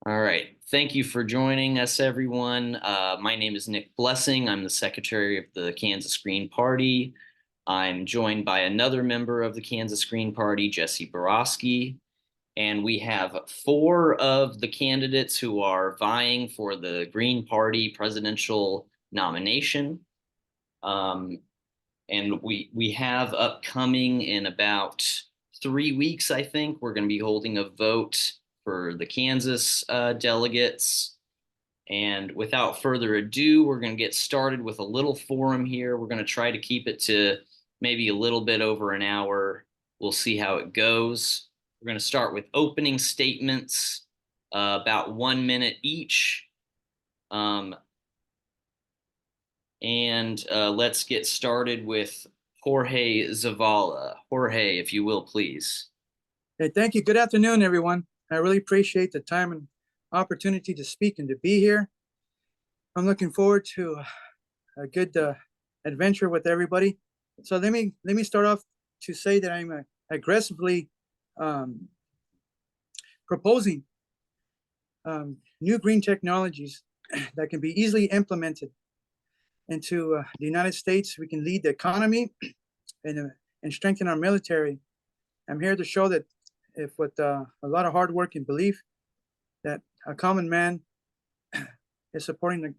All right. Thank you for joining us, everyone. My name is Nick Blessing. I'm the secretary of the Kansas Green Party. I'm joined by another member of the Kansas Green Party, Jesse Borowski. And we have four of the candidates who are vying for the Green Party presidential nomination. Um, and we have upcoming in about 3 weeks, I think, we're going to be holding a vote for the Kansas delegates. And without further ado, we're going to get started with a little forum here. We're going to try to keep it to maybe a little bit over an hour. We'll see how it goes. We're going to start with opening statements, about 1 minute each. And let's get started with Jorge Zavala. Jorge, if you will, please. Hey, thank you. Good afternoon, everyone. I really appreciate the time and opportunity to speak and to be here. I'm looking forward to a good adventure with everybody. So let me start off to say that I'm aggressively proposing new green technologies that can be easily implemented into the United States. We can lead the economy and strengthen our military. I'm here to show that if with a lot of hard work and belief that a common man is supporting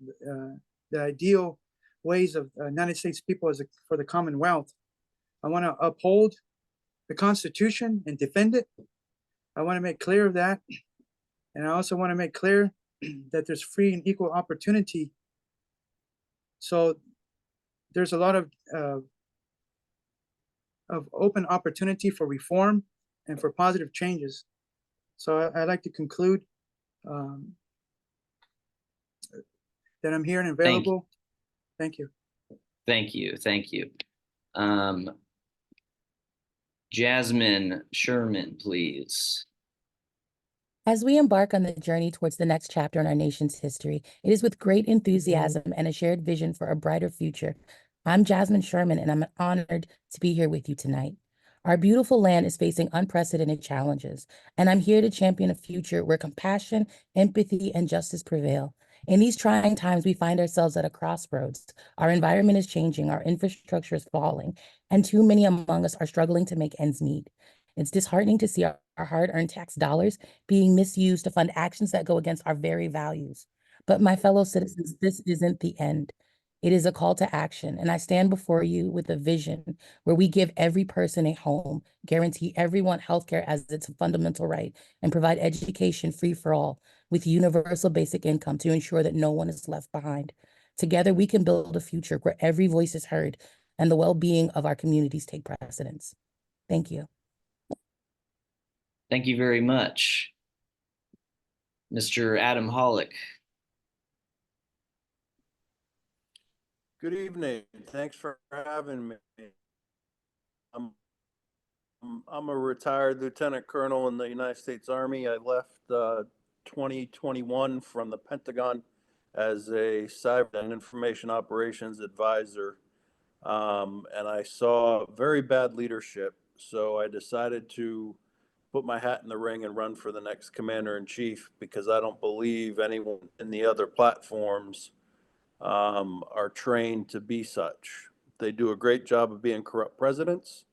the ideal ways of United States people for the Commonwealth. I want to uphold the Constitution and defend it. I want to make clear of that. And I also want to make clear that there's free and equal opportunity. So there's a lot of open opportunity for reform and for positive changes. So I'd like to conclude that I'm here and available. Thank you. Thank you. Thank you. Jasmine Sherman, please. As we embark on the journey towards the next chapter in our nation's history, it is with great enthusiasm and a shared vision for a brighter future. I'm Jasmine Sherman, and I'm honored to be here with you tonight. Our beautiful land is facing unprecedented challenges, and I'm here to champion a future where compassion, empathy, and justice prevail. In these trying times, we find ourselves at a crossroads. Our environment is changing, our infrastructure is falling, and too many among us are struggling to make ends meet. It's disheartening to see our hard-earned tax dollars being misused to fund actions that go against our very values. But my fellow citizens, this isn't the end. It is a call to action, and I stand before you with a vision where we give every person a home, guarantee everyone healthcare as its fundamental right, and provide education free for all with universal basic income to ensure that no one is left behind. Together, we can build a future where every voice is heard and the well-being of our communities take precedence. Thank you. Thank you very much. Mr. Adam Hollick. Good evening. Thanks for having me. I'm a retired lieutenant colonel in the United States Army. I left 2021 from the Pentagon as a cyber and information operations advisor. And I saw very bad leadership. So I decided to put my hat in the ring and run for the next commander-in-chief, because I don't believe anyone in the other platforms are trained to be such. They do a great job of being corrupt presidents,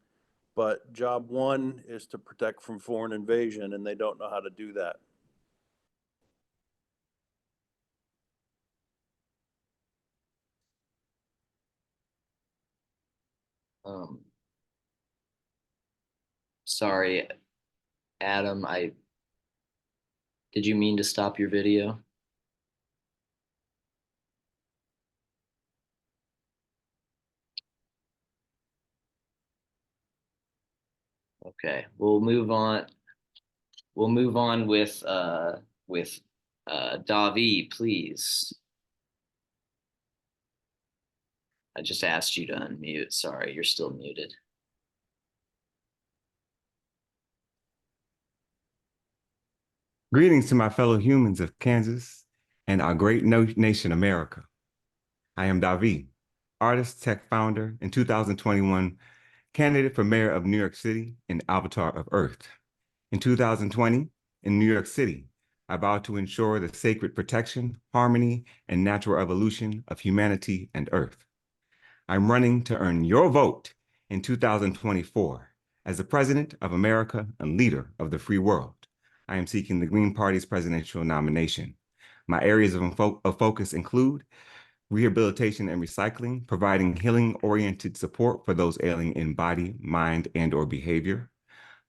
but job one is to protect from foreign invasion, and they don't know how to do that. Sorry, Adam, did you mean to stop your video? Okay, we'll move on. We'll move on with Davi, please. I just asked you to unmute. Sorry, you're still muted. Greetings to my fellow humans of Kansas and our great nation, America. I am Davi, artist, tech founder, and 2021 candidate for mayor of New York City and avatar of Earth. In 2020, in New York City, I vow to ensure the sacred protection, harmony, and natural evolution of humanity and Earth. I'm running to earn your vote in 2024 as the President of America and leader of the free world. I am seeking the Green Party's presidential nomination. My areas of focus include rehabilitation and recycling, providing healing-oriented support for those ailing in body, mind, and/or behavior,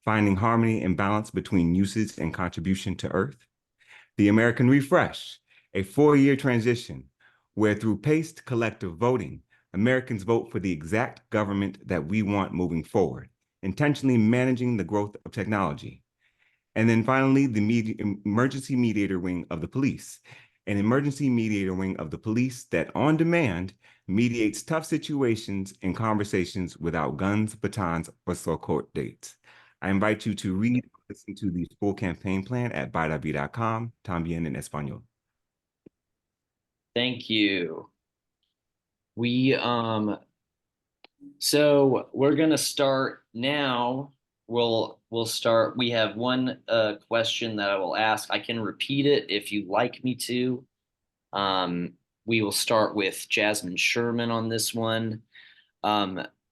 finding harmony and balance between usage and contribution to Earth, the American Refresh, a 4-year transition where through paced collective voting, Americans vote for the exact government that we want moving forward, intentionally managing the growth of technology. And then finally, the emergency mediator wing of the police, an emergency mediator wing of the police that on demand mediates tough situations and conversations without guns, batons, or slow court dates. I invite you to read and listen to the full campaign plan at bydavi.com, también en español. Thank you. So we're gonna start now. We'll start. We have one question that I will ask. I can repeat it if you'd like me to. We will start with Jasmine Sherman on this one.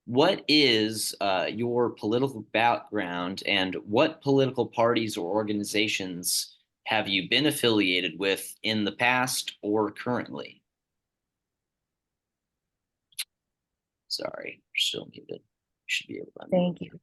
What is your political background, and what political parties or organizations have you been affiliated with in the past or currently? Sorry, you're still muted. You should be able to. Thank you.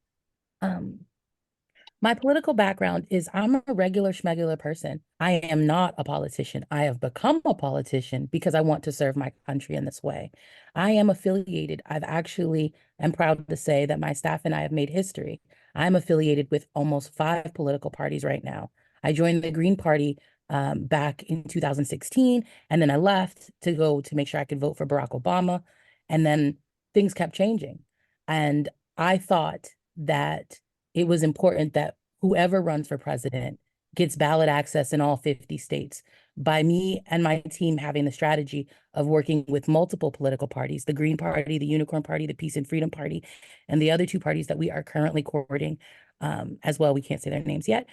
My political background is I'm a regular schmegular person. I am not a politician. I have become a politician because I want to serve my country in this way. I am affiliated. I'm proud to say that my staff and I have made history. I'm affiliated with almost 5 political parties right now. I joined the Green Party back in 2016, and then I left to go to make sure I could vote for Barack Obama. And then things kept changing. And I thought that it was important that whoever runs for president gets ballot access in all 50 states. By me and my team having the strategy of working with multiple political parties, the Green Party, the Unicorn Party, the Peace and Freedom Party, and the other 2 parties that we are currently courting as well. We can't say their names yet,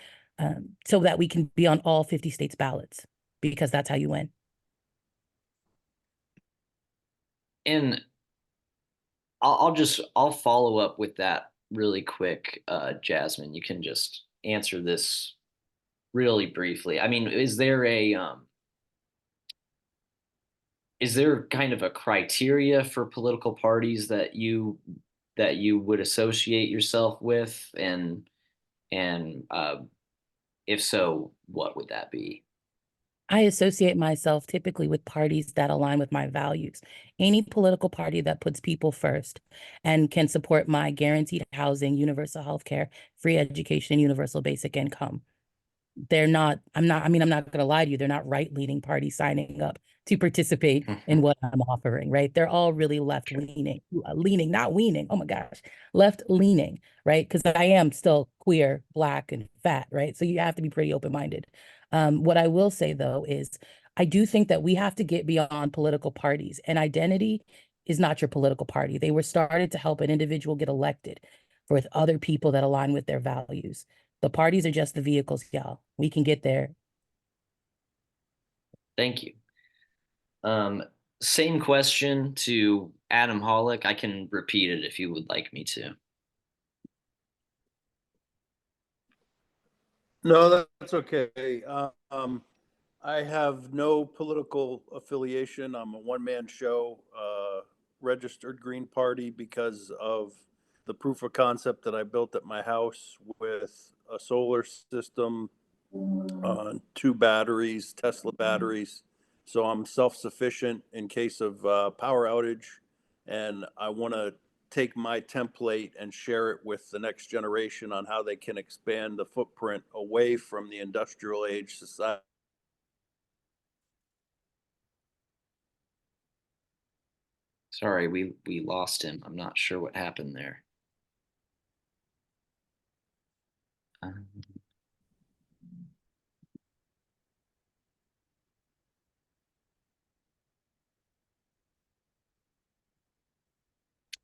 so that we can be on all 50 states ballots, because that's how you win. And I'll follow up with that really quick, Jasmine. You can just answer this really briefly. I mean, is there kind of a criteria for political parties that you would associate yourself with, and if so, what would that be? I associate myself typically with parties that align with my values. Any political party that puts people first and can support my guaranteed housing, universal health care, free education, and universal basic income. I'm not going to lie to you. They're not right-leaning parties signing up to participate in what I'm offering, right? They're all really left-leaning, not weaning. Oh my gosh, left-leaning, right? Because I am still queer, Black, and fat, right? So you have to be pretty open-minded. What I will say, though, is I do think that we have to get beyond political parties, and identity is not your political party. They were started to help an individual get elected with other people that align with their values. The parties are just the vehicles, y'all. We can get there. Thank you. Same question to Adam Hollick. I can repeat it if you would like me to. No, that's okay. I have no political affiliation. I'm a one-man show, registered Green Party because of the proof of concept that I built at my house with a solar system, 2 batteries, Tesla batteries. So I'm self-sufficient in case of power outage, and I want to take my template and share it with the next generation on how they can expand the footprint away from the industrial age society. Sorry, we lost him. I'm not sure what happened there.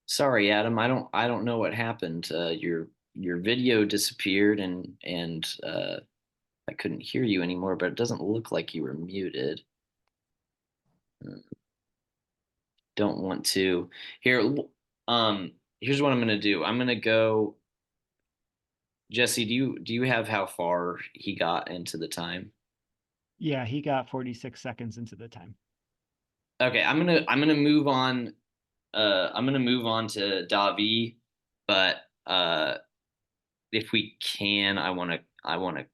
Sorry, Adam. I don't know what happened. Your video disappeared, and I couldn't hear you anymore, but it doesn't look like you were muted. Don't want to. Here, here's what I'm gonna do. I'm gonna go. Jesse, do you have how far he got into the time? Yeah, he got 46 seconds into the time. Okay, I'm gonna move on. I'm gonna move on to Davi, but if we can, I wanna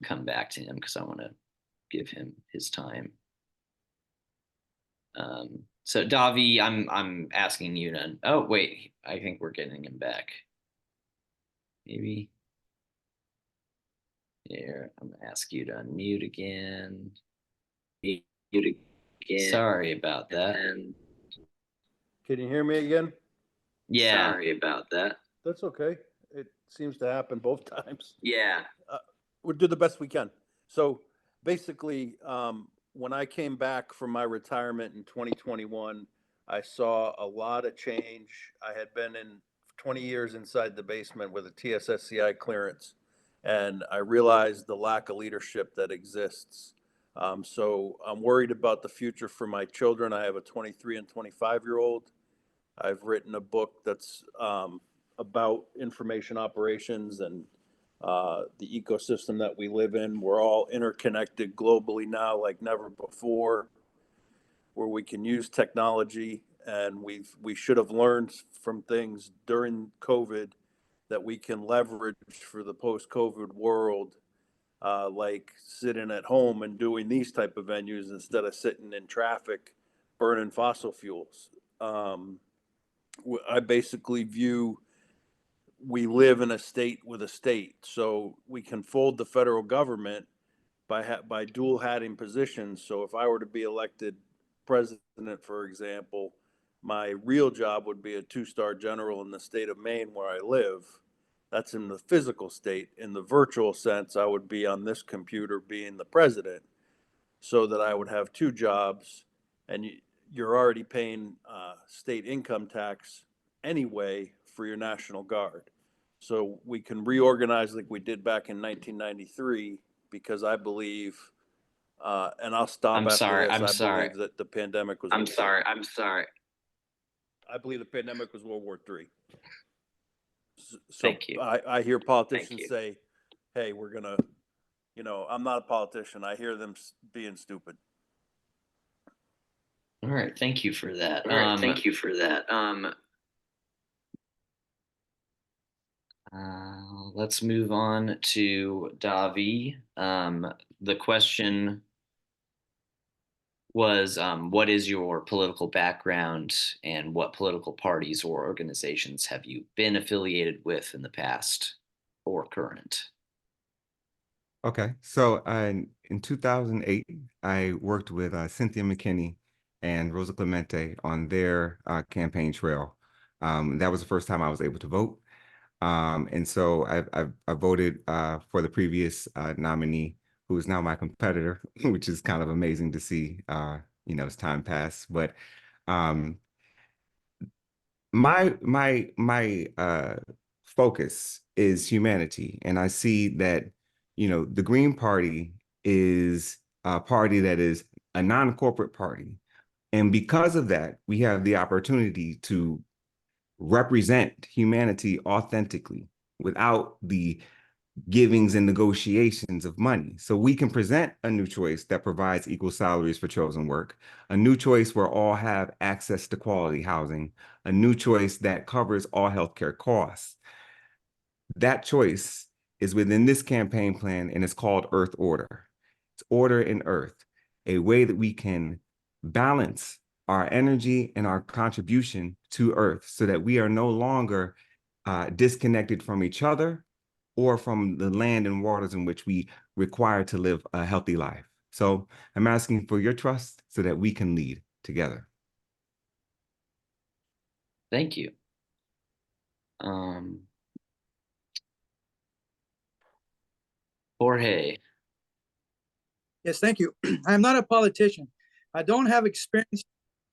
come back to him because I want to give him his time. So Davi, I'm asking you to. Oh wait, I think we're getting him back. Maybe. Here, I'm gonna ask you to unmute again. Mute again. Sorry about that. Can you hear me again? Yeah. Sorry about that. That's okay. It seems to happen both times. Yeah. We'll do the best we can. So basically, when I came back from my retirement in 2021, I saw a lot of change. I had been in 20 years inside the basement with a TSSCI clearance, and I realized the lack of leadership that exists. So I'm worried about the future for my children. I have a 23 and 25-year-old. I've written a book that's about information operations and the ecosystem that we live in. We're all interconnected globally now like never before, where we can use technology, and we should have learned from things during COVID that we can leverage for the post-COVID world, like sitting at home and doing these type of venues instead of sitting in traffic burning fossil fuels. I basically view we live in a state with a state, so we can fold the federal government by dual hatting positions. So if I were to be elected president, for example, my real job would be a 2-star general in the state of Maine where I live. That's in the physical state. In the virtual sense, I would be on this computer being the president, so that I would have 2 jobs, and you're already paying state income tax anyway for your National Guard. So we can reorganize like we did back in 1993, because I believe, and I'll stop I'm after sorry. this. I'm I sorry. believe that the pandemic was. I'm sorry. I'm sorry. I believe the pandemic was World War III. So Thank you. I hear politicians you. say, "Hey, we're gonna," I'm not a politician. I hear them being stupid. All right. Thank you for that. All right, thank you for that. Let's move on to Davi. The question was, what is your political background and what political parties or organizations have you been affiliated with in the past or current? Okay, so in 2008, I worked with Cynthia McKinney and Rosa Clemente on their campaign trail. That was the first time I was able to vote. And so I voted for the previous nominee, who is now my competitor, which is kind of amazing to see, as time passed. But my focus is humanity, and I see that the Green Party is a party that is a non-corporate party, and because of that, we have the opportunity to represent humanity authentically without the givings and negotiations of money. So we can present a new choice that provides equal salaries for chosen work, a new choice where all have access to quality housing, a new choice that covers all healthcare costs. That choice is within this campaign plan, and it's called Earth Order. It's order in Earth, a way that we can balance our energy and our contribution to Earth so that we are no longer disconnected from each other or from the land and waters in which we require to live a healthy life. So I'm asking for your trust so that we can lead together. Thank you. Jorge. Yes, thank you. I'm not a politician. I don't have experience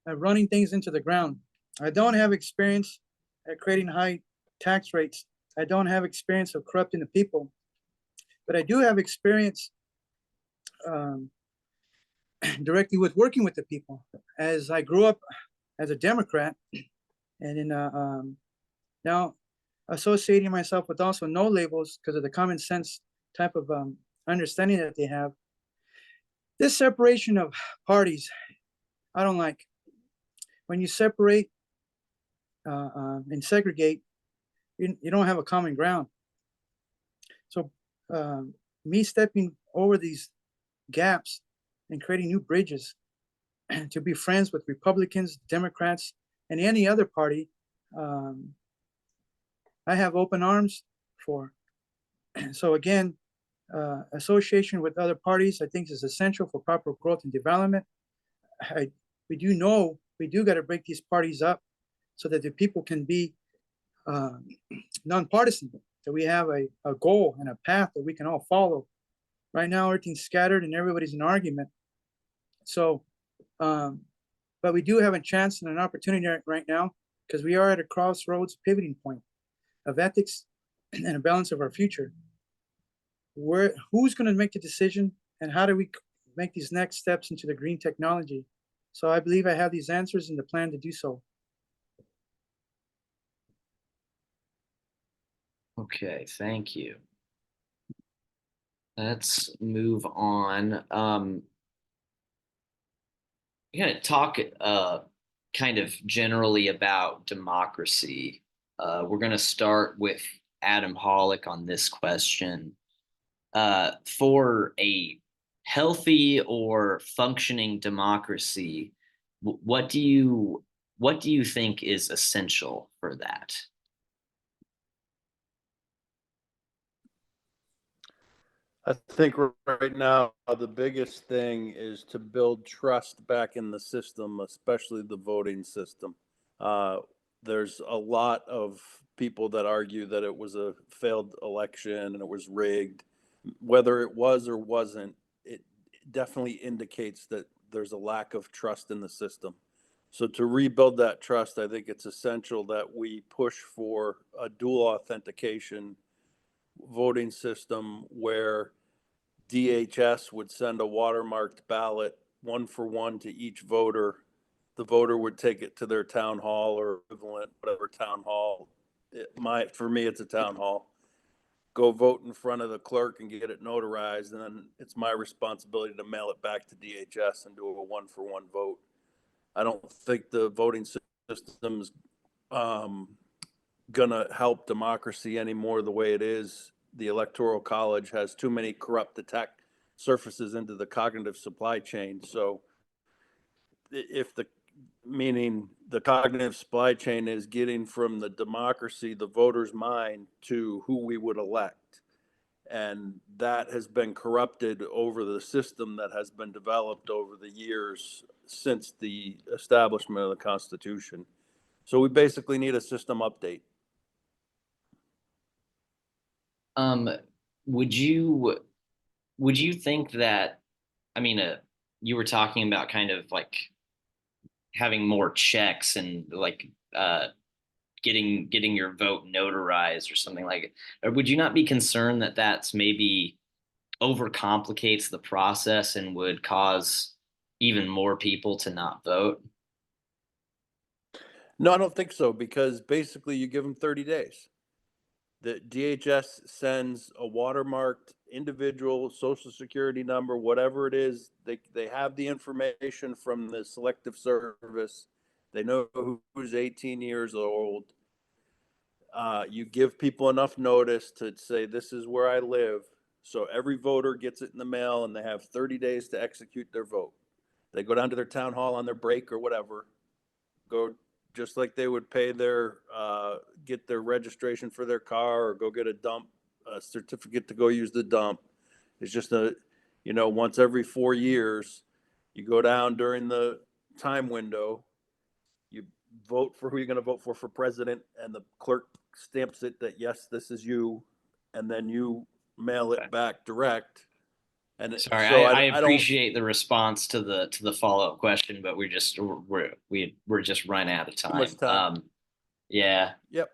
at running things into the ground. I don't have experience at creating high tax rates. I don't have experience of corrupting the people. But I do have experience directly with working with the people. As I grew up as a Democrat, and in now associating myself with also no labels because of the common sense type of understanding that they have. This separation of parties, I don't like. When you separate and segregate, you don't have a common ground. So me stepping over these gaps and creating new bridges to be friends with Republicans, Democrats, and any other party, I have open arms for. So again, association with other parties, I think, is essential for proper growth and development. We do got to break these parties up so that the people can be nonpartisan, that we have a goal and a path that we can all follow. Right now, everything's scattered and everybody's in argument. So, but we do have a chance and an opportunity right now because we are at a crossroads pivoting point of ethics and a balance of our future. Who's going to make the decision and how do we make these next steps into the green technology? So I believe I have these answers and the plan to do so. Okay, thank you. Let's move on. I'm gonna talk kind of generally about democracy. We're gonna start with Adam Hollick on this question. For a healthy or functioning democracy, what do you think is essential for that? I think right now the biggest thing is to build trust back in the system, especially the voting system. There's a lot of people that argue that it was a failed election and it was rigged. Whether it was or wasn't, it definitely indicates that there's a lack of trust in the system. So to rebuild that trust, I think it's essential that we push for a dual authentication voting system where DHS would send a watermarked ballot 1-for-1 to each voter. The voter would take it to their town hall or equivalent, whatever town hall. For me, it's a town hall. Go vote in front of the clerk and get it notarized, and then it's my responsibility to mail it back to DHS and do a 1-for-1 vote. I don't think the voting system's gonna help democracy anymore the way it is. The Electoral College has too many corrupt attack surfaces into the cognitive supply chain. So meaning the cognitive supply chain is getting from the democracy, the voter's mind, to who we would elect. And that has been corrupted over the system that has been developed over the years since the establishment of the Constitution. So we basically need a system update. Would you think that, I mean, you were talking about kind of like having more checks and like getting your vote notarized or something like it. Or would you not be concerned that that's maybe overcomplicates the process and would cause even more people to not vote? No, I don't think so, because basically you give them 30 days. The DHS sends a watermarked individual social security number, whatever it is. They have the information from the selective service. They know who's 18 years old. You give people enough notice to say, this is where I live. So every voter gets it in the mail and they have 30 days to execute their vote. They go down to their town hall on their break or whatever, go just like they would pay their, get their registration for their car or go get a certificate to go use the dump. It's just once every 4 years, you go down during the time window, you vote for who you're going to vote for president, and the clerk stamps it that, yes, this is you, and then you mail it back direct. And Sorry, so I don't. appreciate the response to the follow-up question, but we're just running out of Too much time. time. Yeah, Yep.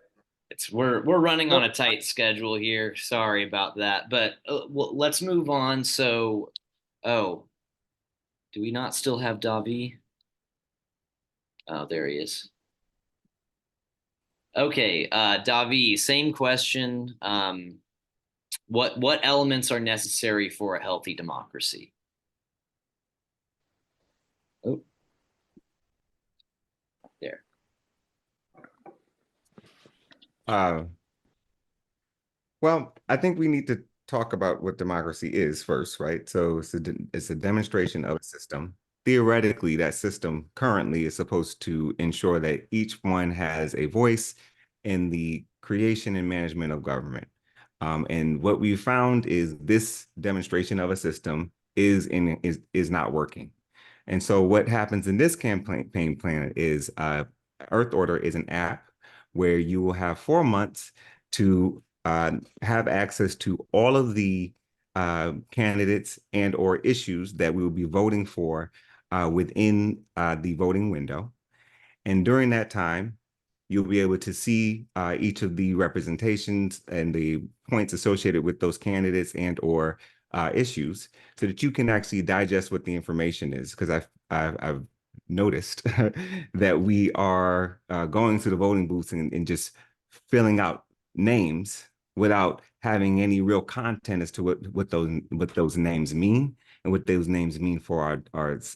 we're running on a tight schedule here. Sorry about that, but well, let's move on. So Oh, do we not still have Davi? Oh, there he is. Okay, Davi, same question. What elements are necessary for a healthy democracy? Oh, there. Uh, well, I think we need to talk about what democracy is first, right? So it's a demonstration of a system. Theoretically, that system currently is supposed to ensure that each one has a voice in the creation and management of government. And what we found is this demonstration of a system is not working. And so what happens in this campaign plan is Earth Order is an app where you will have 4 months to have access to all of the candidates and or issues that we will be voting for within the voting window. And during that time, you'll be able to see each of the representations and the points associated with those candidates and or issues so that you can actually digest what the information is. Because I've noticed that we are going to the voting booths and just filling out names without having any real content as to what those names mean and what those names mean for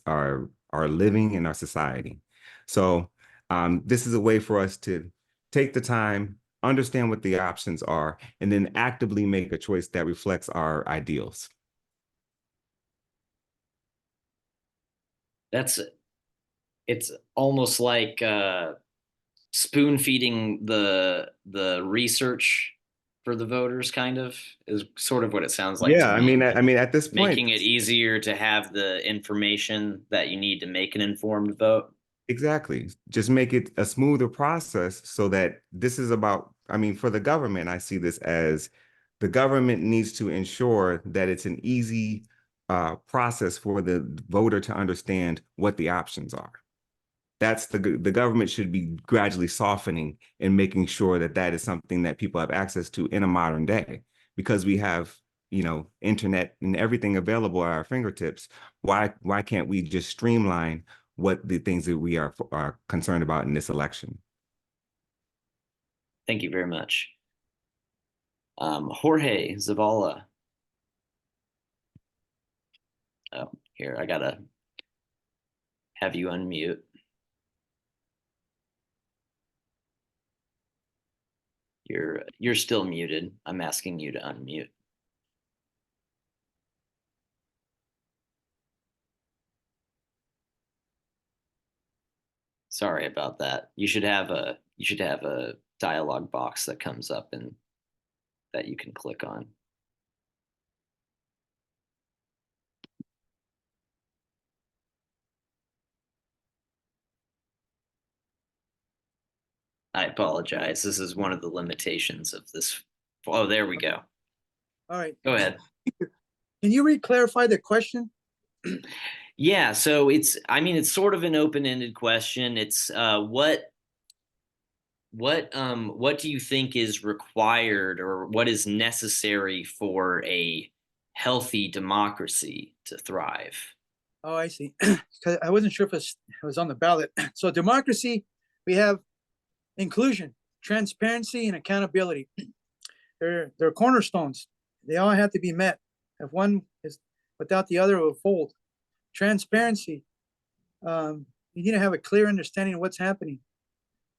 our living and our society. So this is a way for us to take the time, understand what the options are, and then actively make a choice that reflects our ideals. It's almost like spoon feeding the research for the voters, kind of, is sort of what it sounds like Yeah, to I me. mean, at this point, Making it easier to have the information that you need to make an informed vote. exactly. Just make it a smoother process so that this is about, I mean, for the government, I see this as the government needs to ensure that it's an easy process for the voter to understand what the options are. That's the government should be gradually softening and making sure that that is something that people have access to in a modern day, because we have, you know, internet and everything available at our fingertips. Why can't we just streamline what the things that we are concerned about in this election? Thank you very much. Jorge Zavala. Oh, here, I gotta have you unmute. You're still muted. I'm asking you to unmute. Sorry about that. You should have a dialog box that comes up and that you can click on. I apologize. This is one of the limitations of this. Oh, there we go. All right. Go ahead. Can you re-clarify the question? Yeah, so I mean, it's sort of an open-ended question. It's what do you think is required or what is necessary for a healthy democracy to thrive? Oh, I see. Because I wasn't sure if it was on the ballot. So democracy, we have inclusion, transparency, and accountability. They're cornerstones. They all have to be met. If one is without the other, it will fold. Transparency. You need to have a clear understanding of what's happening.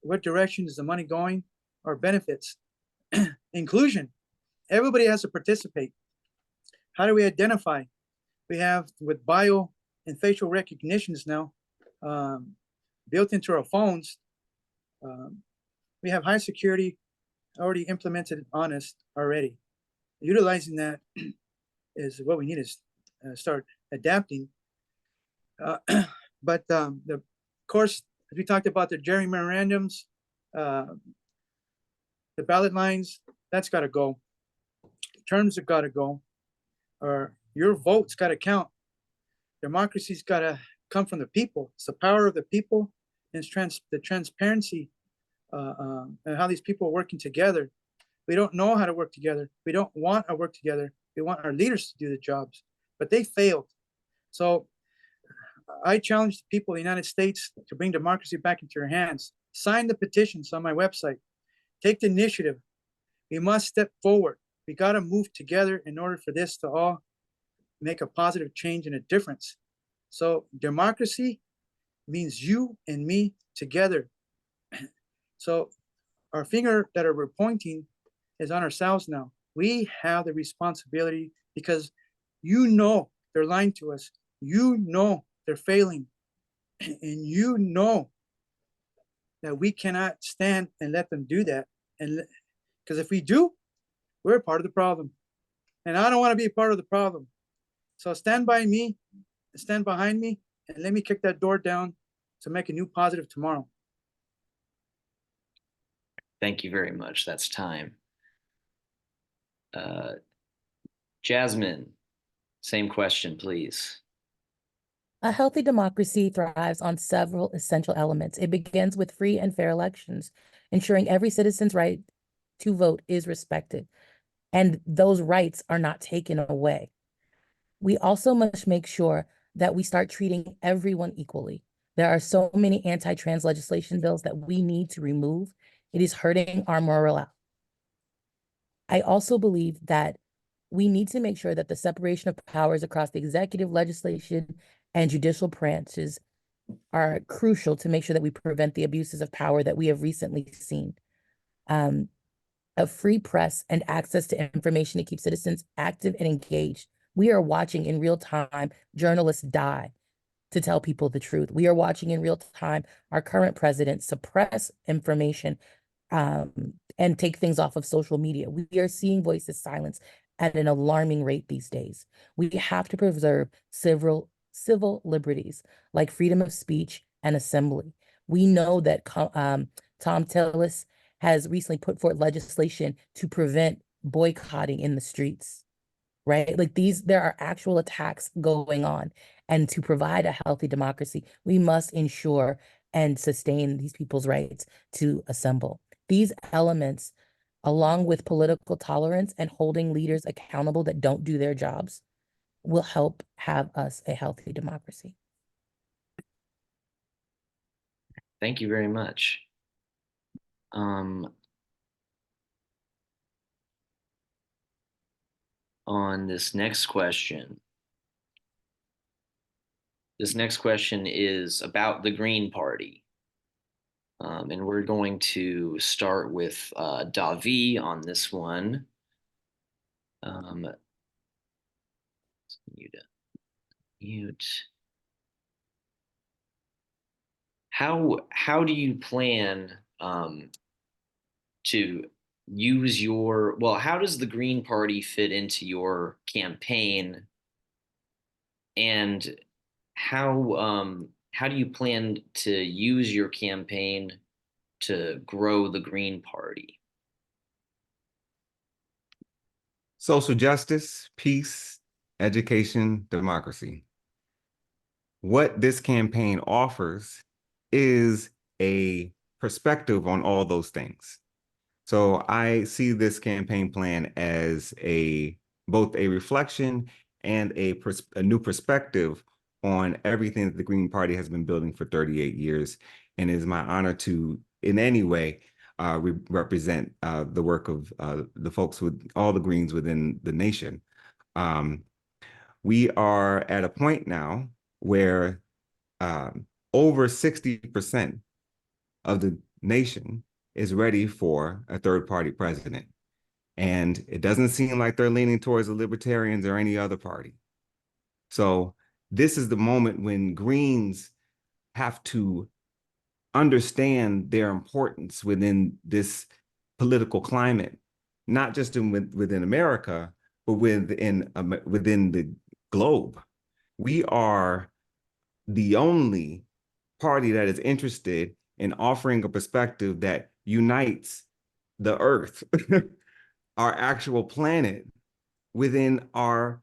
What direction is the money going, or benefits? Inclusion. Everybody has to participate. How do we identify? We have with bio and facial recognitions now built into our phones. We have high security already implemented on us already. Utilizing that is what we need to start adapting. But of course, as we talked about the gerrymemorandums, the ballot lines, that's got to go. Terms have got to go, or your vote's got to count. Democracy's got to come from the people. It's the power of the people, and it's the transparency and how these people are working together. We don't know how to work together. We don't want to work together. We want our leaders to do the jobs, but they failed. So I challenge the people of the United States to bring democracy back into your hands. Sign the petitions on my website. Take the initiative. We must step forward. We got to move together in order for this to all make a positive change and a difference. So democracy means you and me together. So our finger that we're pointing is on ourselves now. We have the responsibility because you know they're lying to us. You know they're failing. And you know that we cannot stand and let them do that. And because if we do, we're part of the problem. And I don't want to be a part of the problem. So stand by me, stand behind me, and let me kick that door down to make a new positive tomorrow. Thank you very much. That's time. Jasmine, same question, please. A healthy democracy thrives on several essential elements. It begins with free and fair elections, ensuring every citizen's right to vote is respected, and those rights are not taken away. We also must make sure that we start treating everyone equally. There are so many anti-trans legislation bills that we need to remove. It is hurting our morale. I also believe that we need to make sure that the separation of powers across the executive, legislation, and judicial branches are crucial to make sure that we prevent the abuses of power that we have recently seen. A free press and access to information to keep citizens active and engaged. We are watching in real time journalists die to tell people the truth. We are watching in real time our current president suppress information and take things off of social media. We are seeing voices silenced at an alarming rate these days. We have to preserve civil liberties like freedom of speech and assembly. We know that Tom Tillis has recently put forth legislation to prevent boycotting in the streets, right? Like there are actual attacks going on. And to provide a healthy democracy, we must ensure and sustain these people's rights to assemble. These elements, along with political tolerance and holding leaders accountable that don't do their jobs, will help have us a healthy democracy. Thank you very much. On this next question. This next question is about the Green Party. And we're going to start with Davi on this one. Mute. How do you plan to use how does the Green Party fit into your campaign, and how do you plan to use your campaign to grow the Green Party? Social justice, peace, education, democracy. What this campaign offers is a perspective on all those things. So I see this campaign plan as both a reflection and a new perspective on everything that the Green Party has been building for 38 years. And it is my honor to, in any way, represent the work of the folks with all the Greens within the nation. We are at a point now where over 60% of the nation is ready for a third-party president. And it doesn't seem like they're leaning towards the Libertarians or any other party. So this is the moment when Greens have to understand their importance within this political climate, not just within America, but within the globe. We are the only party that is interested in offering a perspective that unites the Earth, our actual planet, within our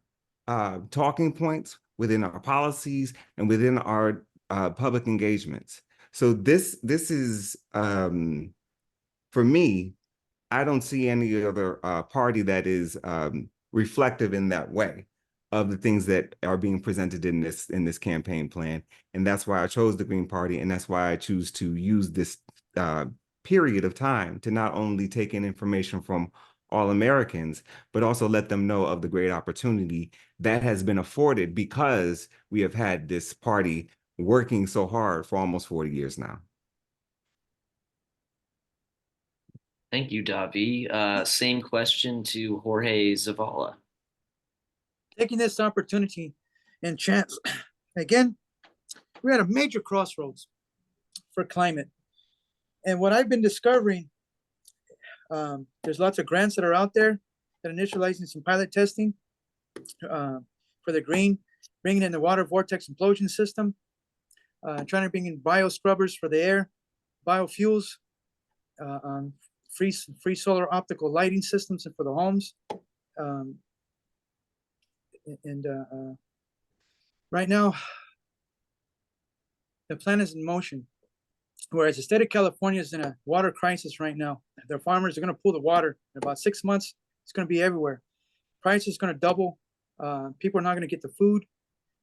talking points, within our policies, and within our public engagements. So this is, for me, I don't see any other party that is reflective in that way of the things that are being presented in this campaign plan. And that's why I chose the Green Party, and that's why I choose to use this period of time to not only take in information from all Americans, but also let them know of the great opportunity that has been afforded because we have had this party working so hard for almost 40 years now. Thank you, Davi. Same question to Jorge Zavala. Taking this opportunity and chance, again, we're at a major crossroads for climate. And what I've been discovering, there's lots of grants that are out there that are initializing some pilot testing for the green, bringing in the water vortex implosion system, trying to bring in bio scrubbers for the air, biofuels, free solar optical lighting systems for the homes. Right now, the plan is in motion. Whereas the state of California is in a water crisis right now. Their farmers are going to pull the water in about 6 months. It's going to be everywhere. Price is going to double. People are not going to get the food.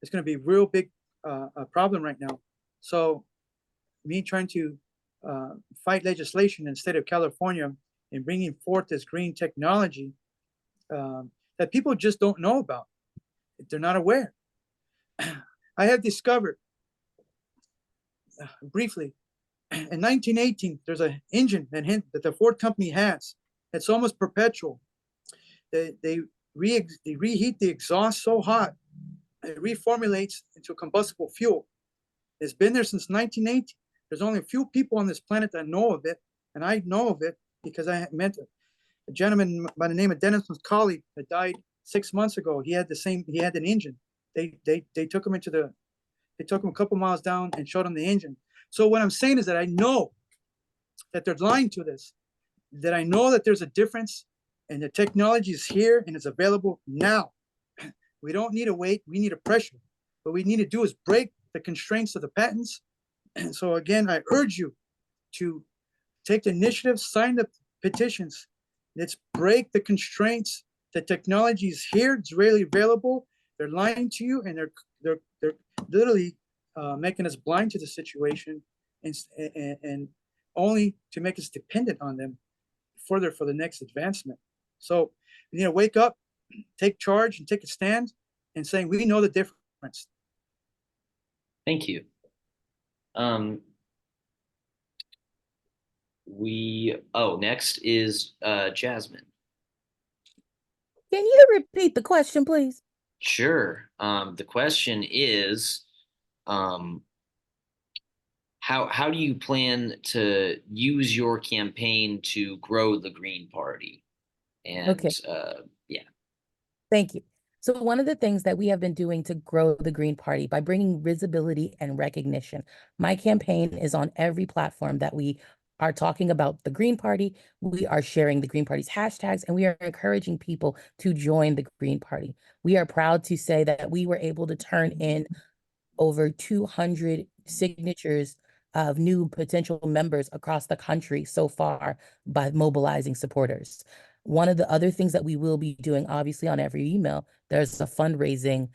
It's going to be a real big problem right now. So me trying to fight legislation in the state of California and bringing forth this green technology that people just don't know about. They're not aware. I have discovered briefly in 1918, there's an engine that the Ford company has. It's almost perpetual. They reheat the exhaust so hot, it reformulates into a combustible fuel. It's been there since 1918. There's only a few people on this planet that know of it, and I know of it because I met a gentleman by the name of Dennis McCauley that died 6 months ago. He had an engine. They took him they took him a couple miles down and showed him the engine. So what I'm saying is that I know that they're lying to this, that I know that there's a difference and the technology is here and it's available now. We don't need to wait, we need a pressure. What we need to do is break the constraints of the patents. And so again, I urge you to take the initiative, sign the petitions. Let's break the constraints. The technology is here, it's readily available. They're lying to you and they're literally making us blind to the situation and only to make us dependent on them further for the next advancement. So we need to wake up, take charge and take a stand and saying, we know the difference. Thank you. Next is Jasmine. Can you repeat the question, please? Sure. The question is, how do you plan to use your campaign to grow the Green Party? And Okay. Yeah. Thank you. So one of the things that we have been doing to grow the Green Party by bringing visibility and recognition, my campaign is on every platform that we are talking about the Green Party. We are sharing the Green Party's hashtags, and we are encouraging people to join the Green Party. We are proud to say that we were able to turn in over 200 signatures of new potential members across the country so far by mobilizing supporters. One of the other things that we will be doing, obviously on every email, there's a fundraising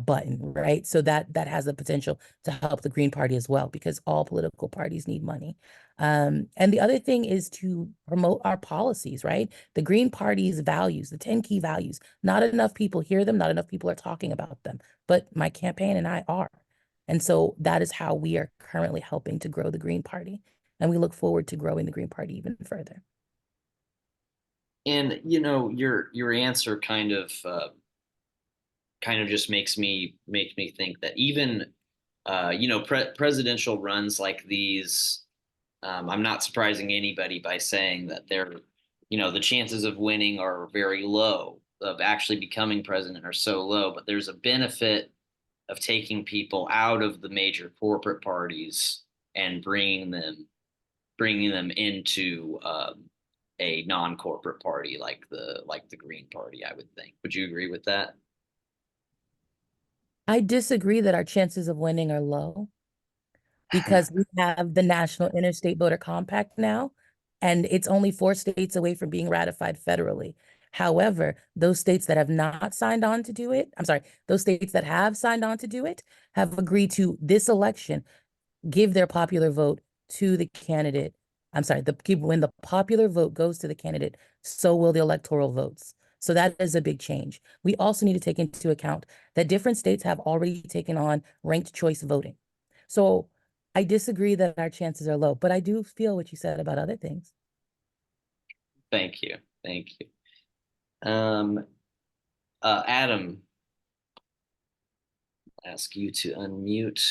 button, right? So that has the potential to help the Green Party as well, because all political parties need money. And the other thing is to promote our policies, right? The Green Party's values, the 10 key values, not enough people hear them, not enough people are talking about them, but my campaign and I are. And so that is how we are currently helping to grow the Green Party. And we look forward to growing the Green Party even further. And your answer kind of just makes me think that even presidential runs like these, I'm not surprising anybody by saying that the chances of winning are very low, of actually becoming president are so low, but there's a benefit of taking people out of the major corporate parties and bringing them into a non-corporate party like the Green Party, I would think. Would you agree with that? I disagree that our chances of winning are low because we have the National Interstate Voter Compact now, and it's only 4 states away from being ratified federally. However, those states that have not signed on to do it, I'm sorry, those states that have signed on to do it have agreed to this election give their popular vote to the candidate. I'm sorry, when the popular vote goes to the candidate, so will the electoral votes. So that is a big change. We also need to take into account that different states have already taken on ranked choice voting. So I disagree that our chances are low, but I do feel what you said about other things. Thank you. Thank you. Adam, I'll ask you to unmute.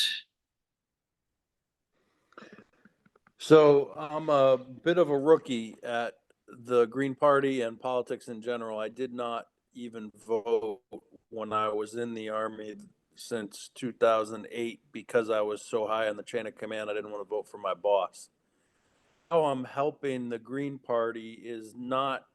So I'm a bit of a rookie at the Green Party and politics in general. I did not even vote when I was in the Army since 2008 because I was so high on the chain of command. I didn't want to vote for my boss. How I'm helping the Green Party is not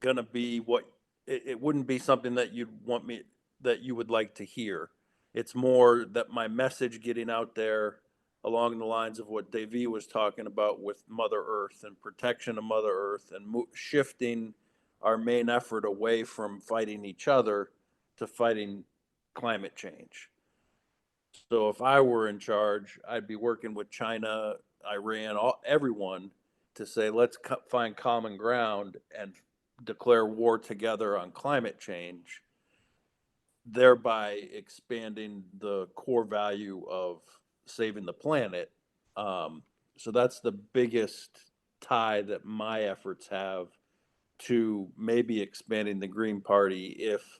going to be what it wouldn't be something that you would like to hear. It's more that my message getting out there along the lines of what Davi was talking about with Mother Earth and protection of Mother Earth and shifting our main effort away from fighting each other to fighting climate change. So if I were in charge, I'd be working with China, Iran, everyone to say, let's find common ground and declare war together on climate change, thereby expanding the core value of saving the planet. So that's the biggest tie that my efforts have to maybe expanding the Green Party if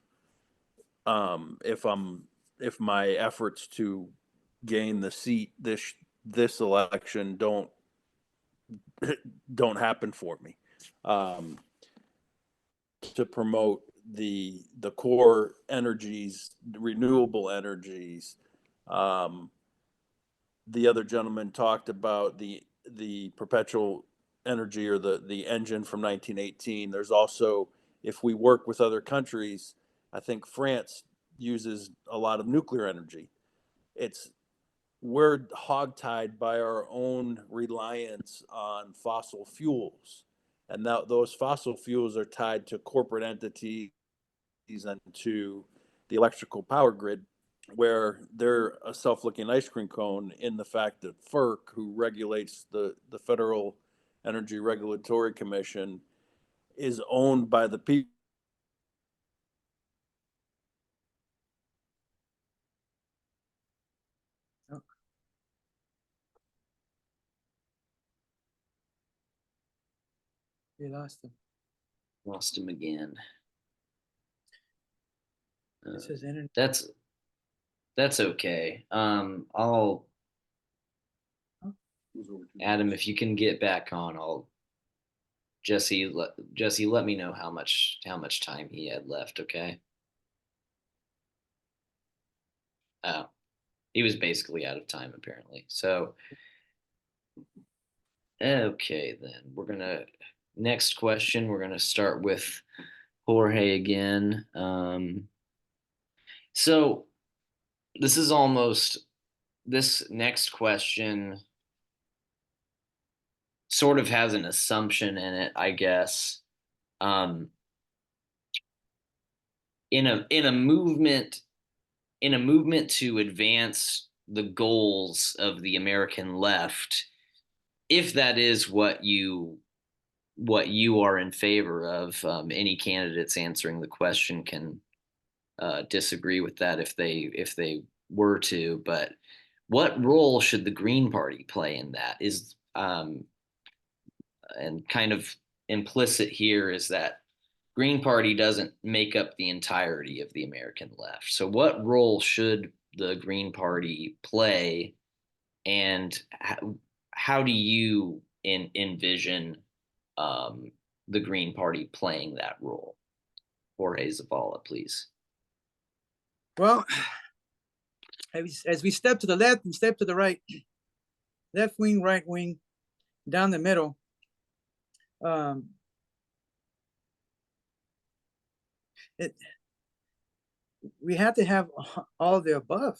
my efforts to gain the seat this election don't happen for me. To promote the core energies, renewable energies. The other gentleman talked about the perpetual energy or the engine from 1918. There's also, if we work with other countries, I think France uses a lot of nuclear energy. We're hogtied by our own reliance on fossil fuels. And now those fossil fuels are tied to corporate entities and to the electrical power grid, where they're a self-looking ice cream cone in the fact that FERC, who regulates the Federal Energy Regulatory Commission, is owned by the people. You lost him. Lost him again. It says internet. That's okay. Adam, if you can get back on, Jesse, let me know how much time he had left, okay? Oh, he was basically out of time apparently. So, okay, then next question, we're gonna start with Jorge again. So this next question sort of has an assumption in it, I guess. In a movement to advance the goals of the American left, if that is what you are in favor of, any candidates answering the question can disagree with that if they were to. But what role should the Green Party play in that? And kind of implicit here is that Green Party doesn't make up the entirety of the American left. So what role should the Green Party play, and how do you envision the Green Party playing that role? Jorge Zavala, please. Well, as we step to the left and step to the right, left wing, right wing, down the middle, we have to have all of the above.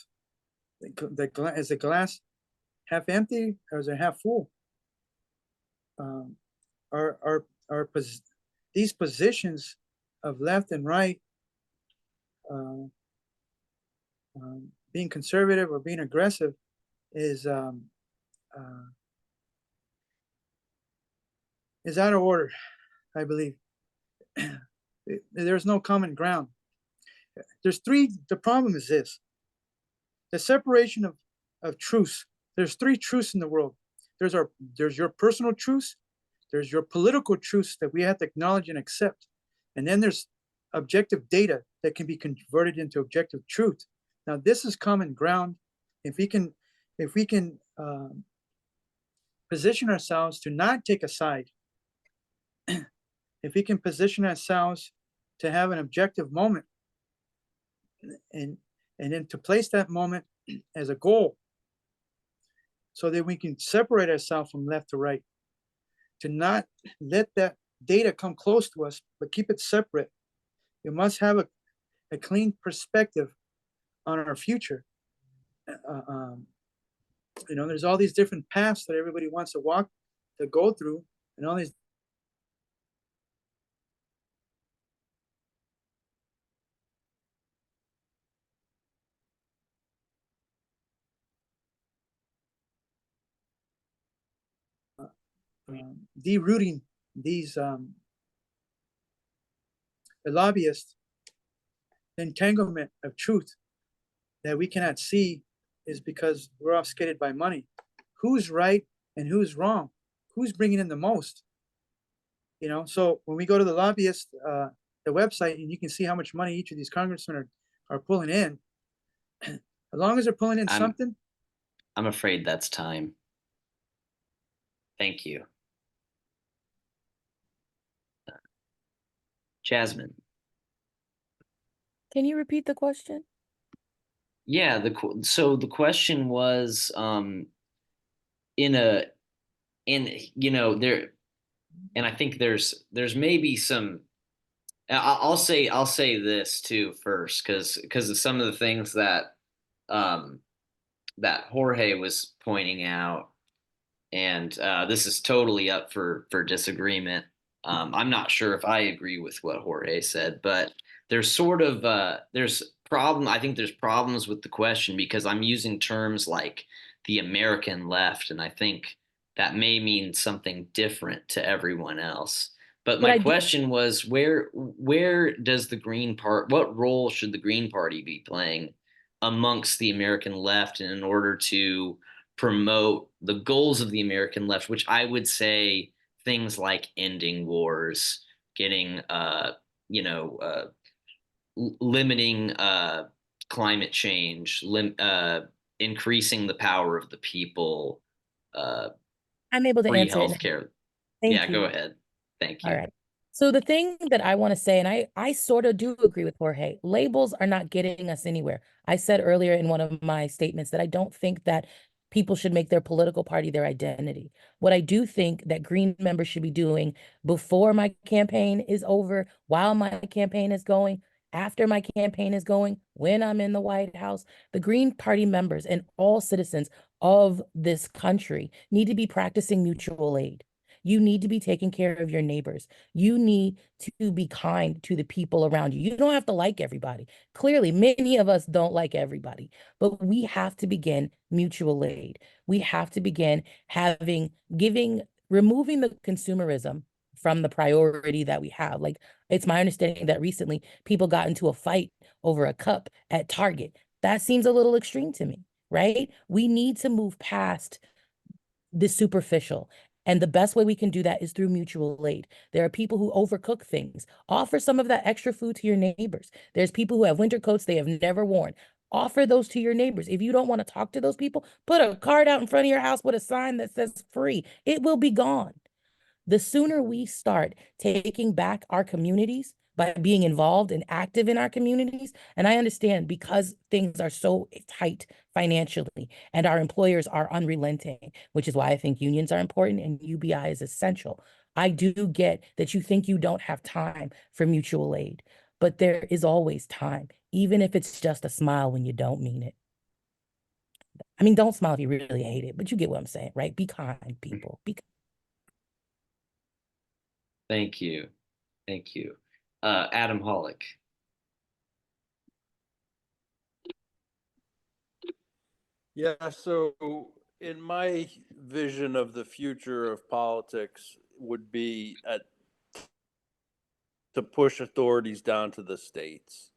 Is the glass half empty or is it half full? These positions of left and right, uh, being conservative or being aggressive is out of order, I believe. There's no common ground. The problem is this: the separation of truths. There's three truths in the world. There's your personal truths, there's your political truths that we have to acknowledge and accept, and then there's objective data that can be converted into objective truth. Now, this is common ground. If we can position ourselves to not take a side, if we can position ourselves to have an objective moment, and then to place that moment as a goal, so that we can separate ourselves from left to right, to not let that data come close to us, but keep it separate. You must have a clean perspective on our future. There's all these different paths that everybody wants to go through, and all these derooting these the lobbyists, the entanglement of truth that we cannot see is because we're obfuscated by money. Who's right and who's wrong? Who's bringing in the most? So when we go to the lobbyist, the website, and you can see how much money each of these congressmen are pulling in. As long as they're pulling in something. I'm afraid that's time. Thank you. Jasmine. Can you repeat the question? Yeah, so the question was there, and I think there's maybe some. I'll say this too first, because of some of the things that that Jorge was pointing out, and this is totally up for disagreement. I'm not sure if I agree with what Jorge said, but there's sort of I think there's problems with the question, because I'm using terms like the American left, and I think that may mean something different to everyone else. But my question was, where does the Green Party, what role should the Green Party be playing amongst the American left in order to promote the goals of the American left, which I would say things like ending wars, getting limiting climate change, increasing the power of the people, I'm able to free answer healthcare. Thank you. Go ahead. Thank you. All right. So the thing that I want to say, and I sort of do agree with Jorge, labels are not getting us anywhere. I said earlier in one of my statements that I don't think that people should make their political party their identity. What I do think that Green members should be doing before my campaign is over, while my campaign is going, after my campaign is going, when I'm in the White House, the Green Party members and all citizens of this country need to be practicing mutual aid. You need to be taking care of your neighbors. You need to be kind to the people around you. You don't have to like everybody. Clearly, many of us don't like everybody, but we have to begin mutual aid. We have to begin removing the consumerism from the priority that we have. Like, it's my understanding that recently people got into a fight over a cup at Target. That seems a little extreme to me, right? We need to move past the superficial. And the best way we can do that is through mutual aid. There are people who overcook things. Offer some of that extra food to your neighbors. There's people who have winter coats they have never worn. Offer those to your neighbors. If you don't want to talk to those people, put a card out in front of your house with a sign that says free. It will be gone. The sooner we start taking back our communities by being involved and active in our communities, and I understand because things are so tight financially and our employers are unrelenting, which is why I think unions are important and UBI is essential. I do get that you think you don't have time for mutual aid, but there is always time, even if it's just a smile when you don't mean it. I mean, don't smile if you really hate it, but you get what I'm saying, right? Be kind, people. Be kind. Thank you. Thank you. Adam Hollick. Yeah, so in my vision of the future of politics would be to push authorities down to the states.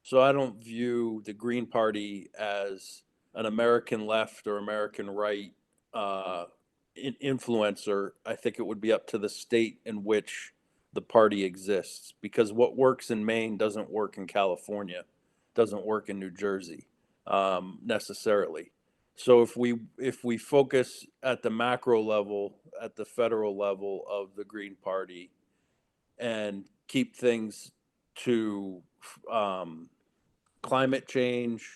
So I don't view the Green Party as an American left or American right uh, influencer. I think it would be up to the state in which the party exists, because what works in Maine doesn't work in California, doesn't work in New Jersey necessarily. So if we focus at the macro level, at the federal level of the Green Party, and keep things to climate change,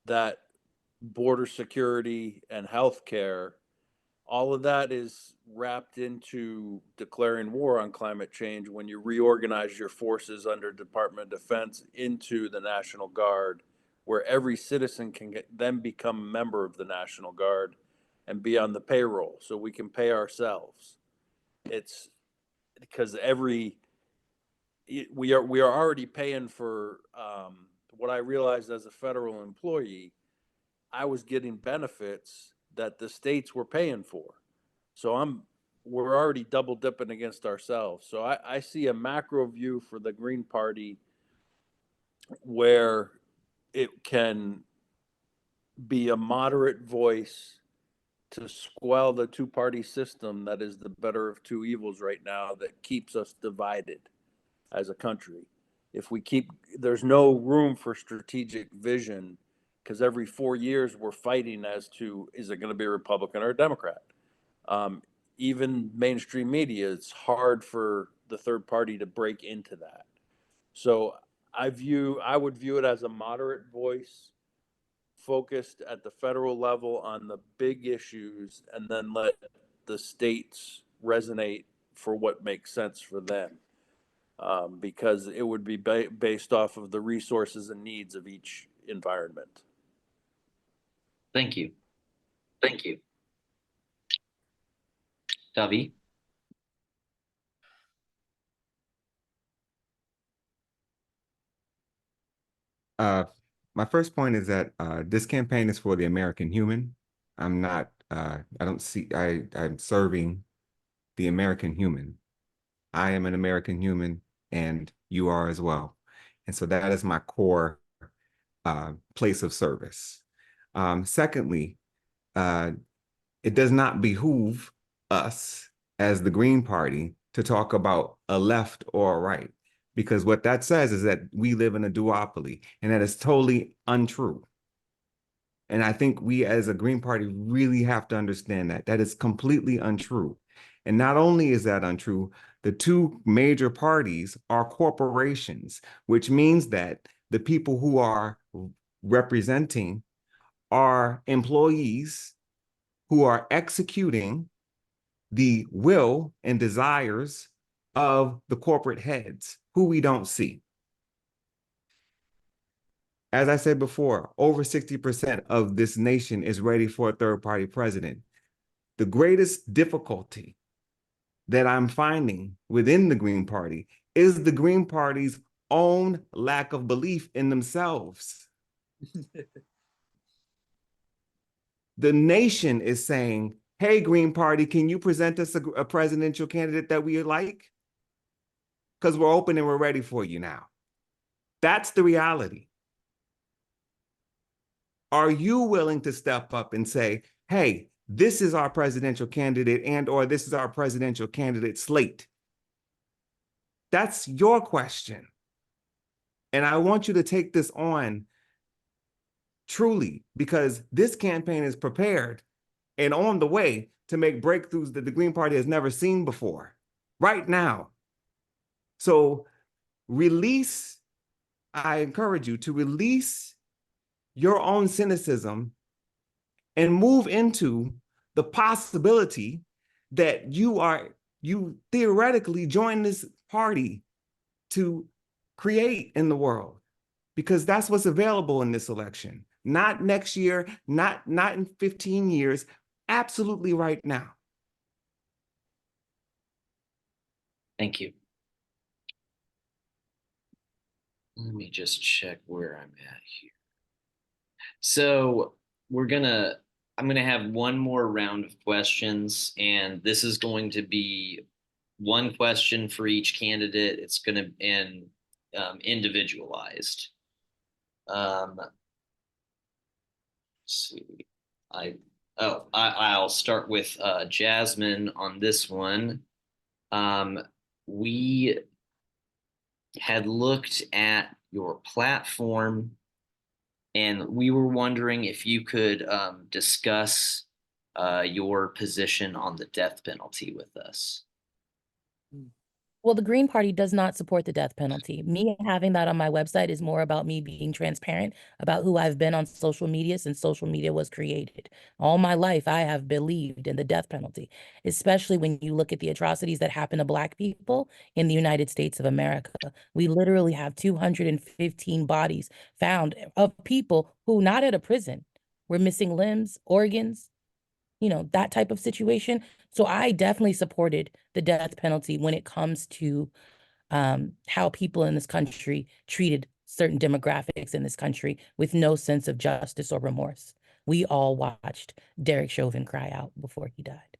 that border security and healthcare, all of that is wrapped into declaring war on climate change when you reorganize your forces under Department of Defense into the National Guard, where every citizen can then become a member of the National Guard and be on the payroll so we can pay ourselves. It's because we are already paying for what I realized as a federal employee. I was getting benefits that the states were paying for. So we're already double dipping against ourselves. So I see a macro view for the Green Party where it can be a moderate voice to squell the two-party system that is the better of two evils right now, that keeps us divided as a country. There's no room for strategic vision, because every 4 years we're fighting as to, is it going to be a Republican or a Democrat? Even mainstream media, it's hard for the third party to break into that. So I would view it as a moderate voice, focused at the federal level on the big issues, and then let the states resonate for what makes sense for them. Because it would be based off of the resources and needs of each environment. Thank you. Thank you. Davi? My first point is that this campaign is for the American human. I'm not, I'm serving the American human. I am an American human, and you are as well. And so that is my core place of service. Secondly, it does not behoove us as the Green Party to talk about a left or a right, because what that says is that we live in a duopoly, and that is totally untrue. And I think we as a Green Party really have to understand that that is completely untrue. And not only is that untrue, the two major parties are corporations, which means that the people who are representing are employees who are executing the will and desires of the corporate heads, who we don't see. As I said before, over 60% of this nation is ready for a third-party president. The greatest difficulty that I'm finding within the Green Party is the Green Party's own lack of belief in themselves. The nation is saying, hey, Green Party, can you present us a presidential candidate that we like? Because we're open and we're ready for you now. That's the reality. Are you willing to step up and say, hey, this is our presidential candidate, and or this is our presidential candidate slate? That's your question. And I want you to take this on truly, because this campaign is prepared and on the way to make breakthroughs that the Green Party has never seen before, right now. So I encourage you to release your own cynicism and move into the possibility that you theoretically join this party to create in the world, because that's what's available in this election. Not next year, not in 15 years, absolutely right now. Thank you. Let me just check where I'm at here. So I'm gonna have one more round of questions, and this is going to be one question for each candidate. It's gonna and individualized. Let's see. I'll start with Jasmine on this one. We had looked at your platform, and we were wondering if you could discuss your position on the death penalty with us. Well, the Green Party does not support the death penalty. Me having that on my website is more about me being transparent about who I've been on social media since social media was created. All my life, I have believed in the death penalty, especially when you look at the atrocities that happen to Black people in the United States of America. We literally have 215 bodies found of people who, not at a prison, were missing limbs, organs, that type of situation. So I definitely supported the death penalty when it comes to how people in this country treated certain demographics in this country with no sense of justice or remorse. We all watched Derek Chauvin cry out before he died.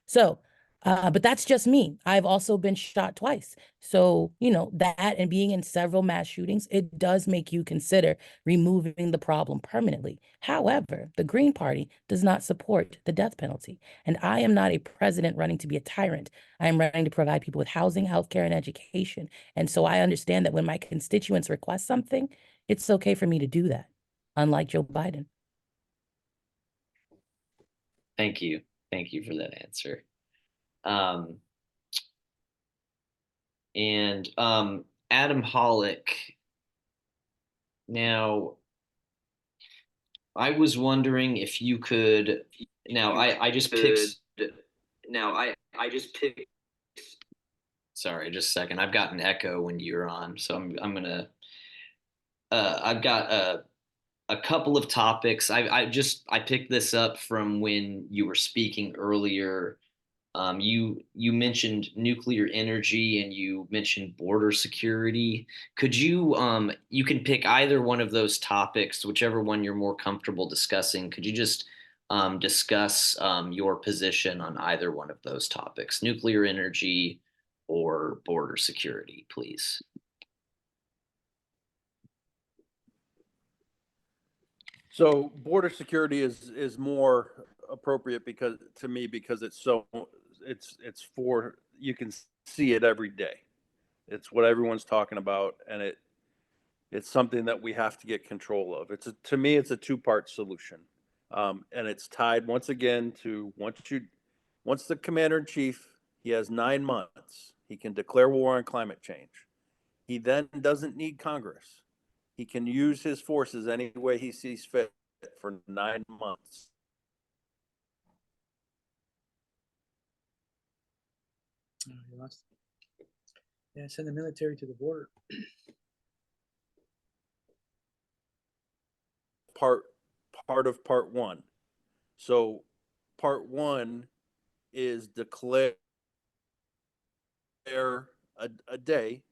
So, but that's just me. I've also been shot twice. So, that and being in several mass shootings, it does make you consider removing the problem permanently. However, the Green Party does not support the death penalty. And I am not a president running to be a tyrant. I am running to provide people with housing, healthcare, and education. And so I understand that when my constituents request something, it's okay for me to do that, unlike Joe Biden. Thank you. Thank you for that answer. And Adam Hollick. Now, I was wondering if you could. Now, I just picked. Now, I just picked. Sorry, just a second. I've got an echo when you're on, so I'm gonna. I've got a couple of topics. I picked this up from when you were speaking earlier. You mentioned nuclear energy and you mentioned border security. Could you can pick either one of those topics, whichever one you're more comfortable discussing. Could you just discuss your position on either one of those topics, nuclear energy or border security, please? So border security is more appropriate because it's for, you can see it every day. It's what everyone's talking about, and it's something that we have to get control of. To me, it's a two-part solution. And it's tied once again to once the commander in chief, he has 9 months. He can declare war on climate change. He then doesn't need Congress. He can use his forces any way he sees fit for 9 months. Oh, you lost. Yeah, send the military to the border. Part of part one. So part one is declare a day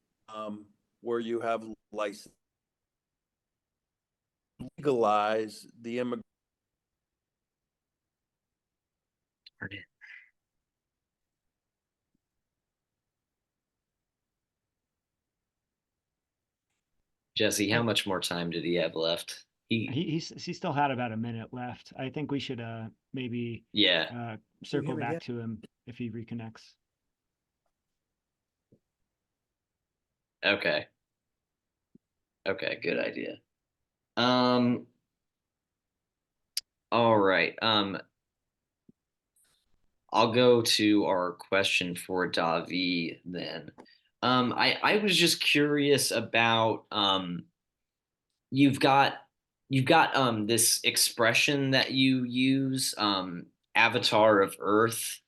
where you have license, legalize the immigration. Jesse, how much more time did he have left? He still had about a minute left. I think we should maybe circle back to him if he reconnects. Okay. Okay, good idea. All right. I'll go to our question for Davi then. I was just curious about you've got this expression that you use, avatar of Earth,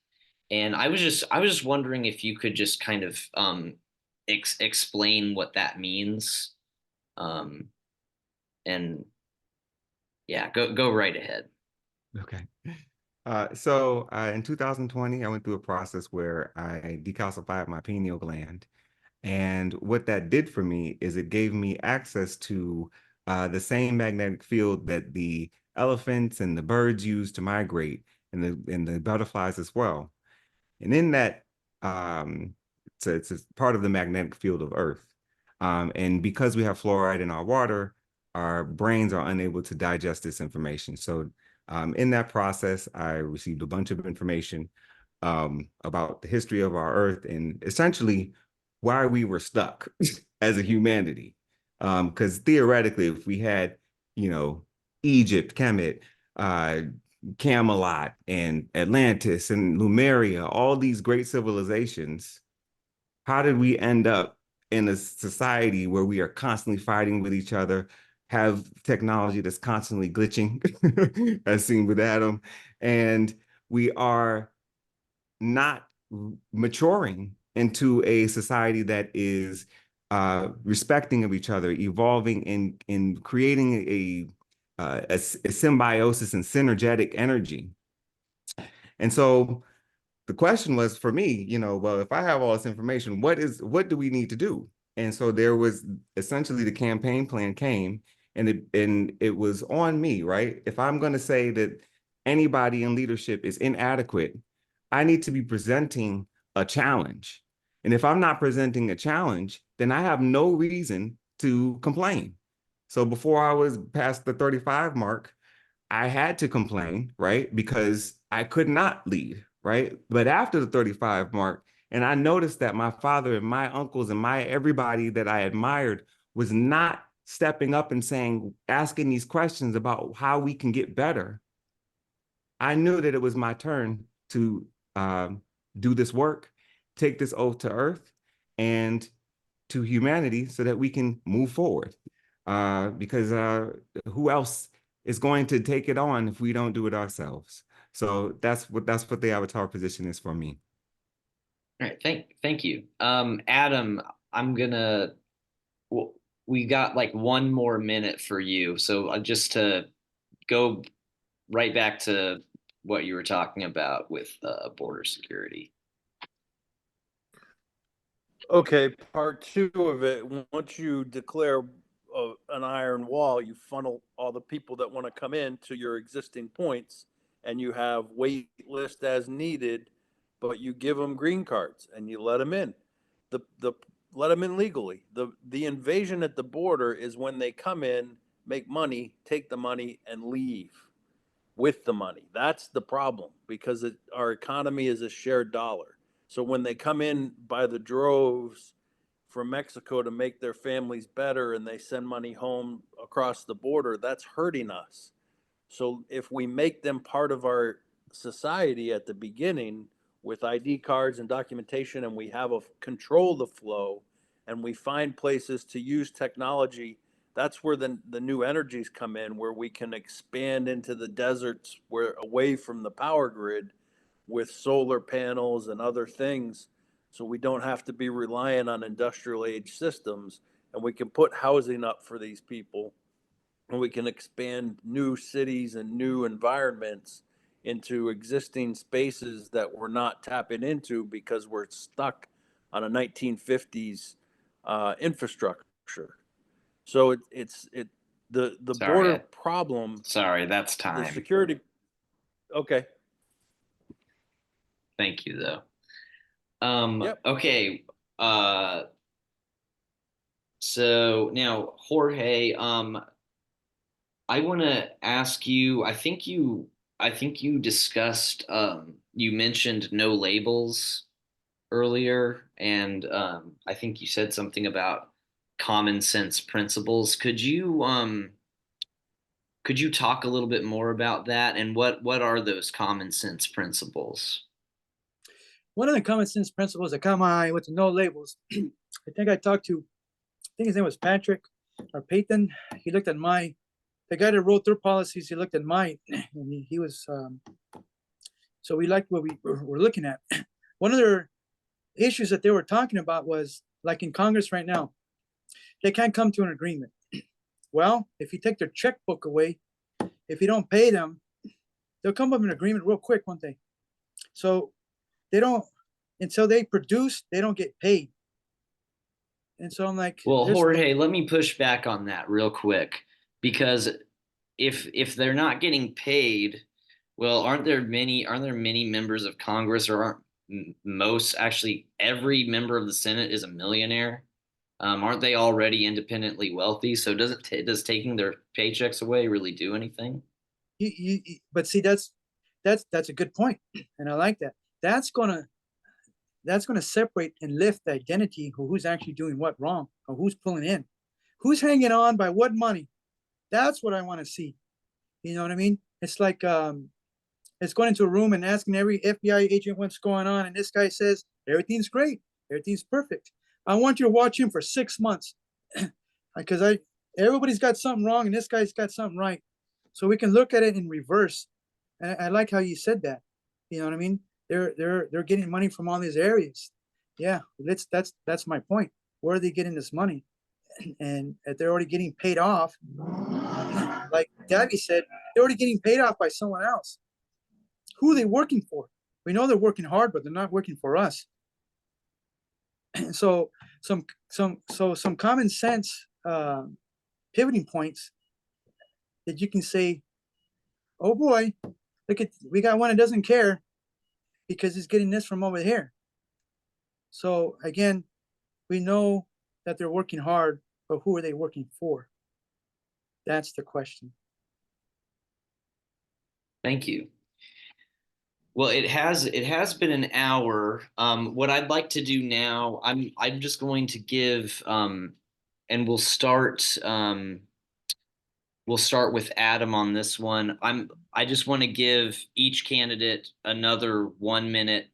and I was just wondering if you could just kind of explain what that means. And yeah, go right ahead. Okay. In 2020, I went through a process where I decalcified my pineal gland, And what that did for me is it gave me access to the same magnetic field that the elephants and the birds use to migrate, and the butterflies as well. And in that, it's a part of the magnetic field of Earth. And because we have fluoride in our water, our brains are unable to digest this information. So in that process, I received a bunch of information about the history of our Earth and essentially why we were stuck as a humanity. Because theoretically, if we had, you know, Egypt, Kemet, Camelot, and Atlantis, and Lemuria, all these great civilizations, how did we end up in a society where we are constantly fighting with each other, have technology that's constantly glitching, as seen with Adam, and we are not maturing into a society that is respecting of each other, evolving in creating a symbiosis and synergetic energy. And so the question was for me, you know, well, if I have all this information, what do we need to do? And so there was essentially the campaign plan came, and it was on me, right? If I'm going to say that anybody in leadership is inadequate, I need to be presenting a challenge. And if I'm not presenting a challenge, then I have no reason to complain. So before I was past the 35 mark, I had to complain, right? Because I could not lead, right? But after the 35 mark, and I noticed that my father and my uncles and my everybody that I admired was not stepping up and saying, asking these questions about how we can get better. I knew that it was my turn to do this work, take this oath to Earth and to humanity so that we can move forward. Because who else is going to take it on if we don't do it ourselves? So that's what the avatar position is for me. All right, thank you. Adam, I'm gonna we got like one more minute for you. So just to go right back to what you were talking about with border security. Okay, part two of it, once you declare an iron wall, you funnel all the people that want to come in to your existing points, and you have wait list as needed, but you give them green cards and you let them in. The let them in legally. The invasion at the border is when they come in, make money, take the money, and leave with the money. That's the problem, because our economy is a shared dollar. So when they come in by the droves from Mexico to make their families better and they send money home across the border, that's hurting us. So if we make them part of our society at the beginning with ID cards and documentation, and we have a control the flow, and we find places to use technology, that's where the new energies come in, where we can expand into the deserts, where away from the power grid, with solar panels and other things, so we don't have to be reliant on industrial age systems, and we can put housing up for these people, and we can expand new cities and new environments into existing spaces that we're not tapping into because we're stuck on a 1950s infrastructure. So the Sorry, border problem, sorry, that's the time. security. Okay. Thank you, though. Yep. Okay. So now, Jorge, I want to ask you. I think you discussed. You mentioned no labels earlier, and I think you said something about common sense principles. Could you talk a little bit more about that, and what are those common sense principles? One of the common sense principles that caught my eye with no labels. I think his name was Patrick or Peyton. He looked at the guy that wrote their policies. He looked at mine, and he was, so we liked what we were looking at. One of their issues that they were talking about was, like in Congress right now, they can't come to an agreement. Well, if you take their checkbook away, if you don't pay them, they'll come up with an agreement real quick, won't they? So they don't, until they produce, they don't get paid. And so I'm like, well, there's Jorge, let me push back on that real quick, because if they're not getting paid, well, aren't there many members of Congress, or aren't most, actually every member of the Senate is a millionaire? Aren't they already independently wealthy? So does taking their paychecks away really do anything? but see, that's a good point, and I like that. That's gonna separate and lift the identity of who's actually doing what wrong, or who's pulling in, who's hanging on by what money. That's what I want to see. You know what I mean? It's like it's going into a room and asking every FBI agent what's going on, and this guy says everything's great, everything's perfect. I want you to watch him for 6 months, because everybody's got something wrong and this guy's got something right. So we can look at it in reverse. And I like how you said that. You know what I mean? They're getting money from all these areas. Yeah, that's my point. Where are they getting this money? And if they're already getting paid off, like Davi said, they're already getting paid off by someone else. Who are they working for? We know they're working hard, but they're not working for us. So some common sense pivoting points that you can say, oh boy, we got one that doesn't care because he's getting this from over here. So again, we know that they're working hard, but who are they working for? That's the question. Thank you. Well, it has been an hour. What I'd like to do now, I'm just going to give, and we'll start with Adam on this one. I just want to give each candidate another 1 minute.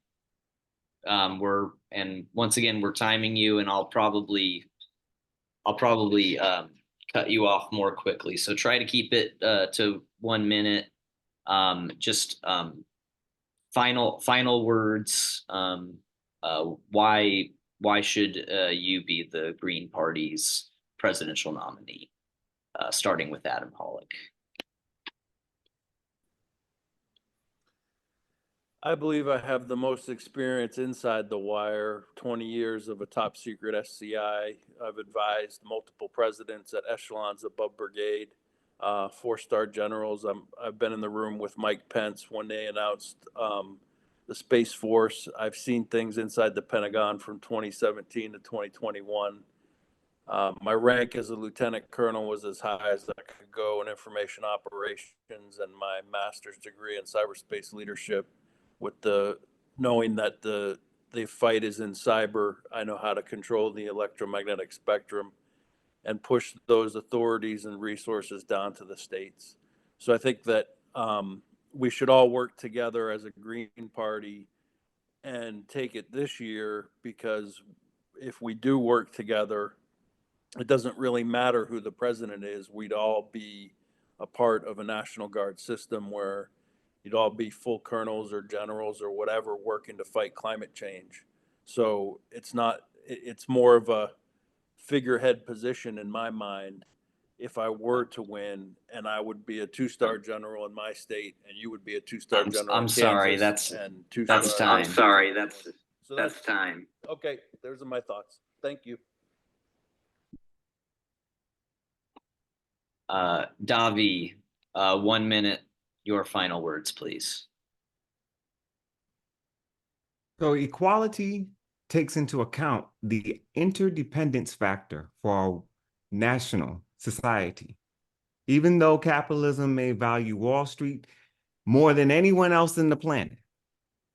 And once again, we're timing you, and I'll probably cut you off more quickly. So try to keep it to 1 minute. Just final words. Why should you be the Green Party's presidential nominee? Starting with Adam Hollick. I believe I have the most experience inside the wire, 20 years of a top secret SCI. I've advised multiple presidents at echelons above brigade, 4-star generals. I've been in the room with Mike Pence when they announced the Space Force. I've seen things inside the Pentagon from 2017 to 2021. My rank as a lieutenant colonel was as high as I could go in information operations, and my master's degree in cyberspace leadership, with the knowing that the fight is in cyber. I know how to control the electromagnetic spectrum and push those authorities and resources down to the states. So I think that we should all work together as a Green Party and take it this year, because if we do work together, it doesn't really matter who the president is. We'd all be a part of a National Guard system where you'd all be full colonels or generals or whatever working to fight climate change. So it's more of a figurehead position in my mind if I were to win, and I would be a 2-star general in my state, and you would be a 2-star general in Kansas. Sorry, that's time. I'm sorry, that's time. Okay, those are my thoughts. Thank you. Davi, 1 minute, your final words, please. So equality takes into account the interdependence factor for our national society. Even though capitalism may value Wall Street more than anyone else in the planet,